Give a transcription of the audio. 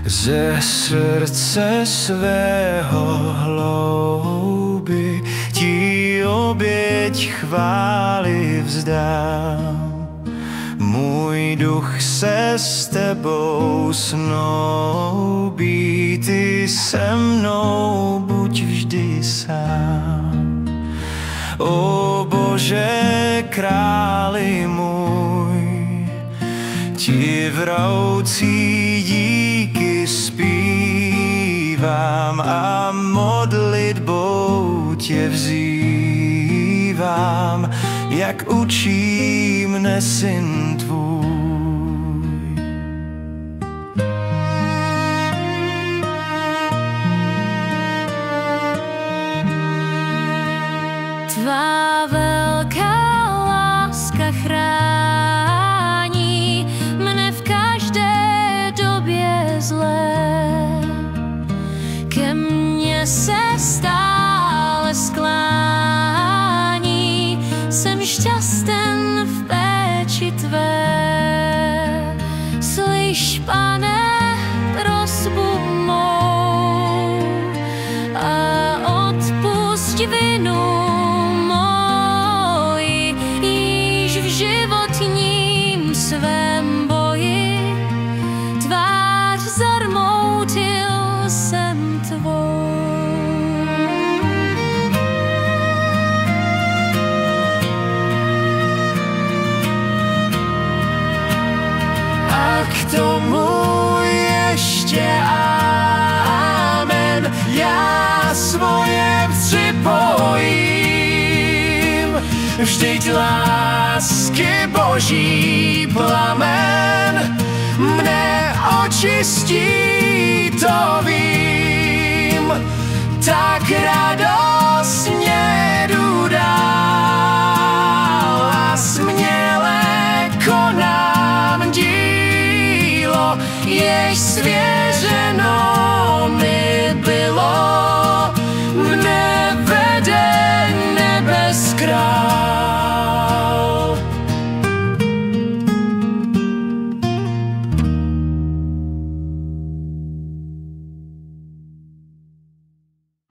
Ze srdce svého hlouby ti oběť chvály vzdám. Můj duch se s tebou snoubí, ty se mnou buď vždy sám. O Bože, králi můj, ti vroucí díky zpívám a modlitbou tě vzývám, jak učí mne syn tvůj. Tvá velká láska chrání mne v každé době zlé. Ke mně se stále sklání, jsem šťasten v péči tvé. Slyš, Pane, prosbu mou a odpusť vinu moji, již v životním svém boji tvář zarmoutil jsem tvou. K tomu ještě amen, já svoje připojím. Vždyť lásky Boží plamen mne očistí, to vím. Tak radostně jdu dál a směle konám dílo, jež svět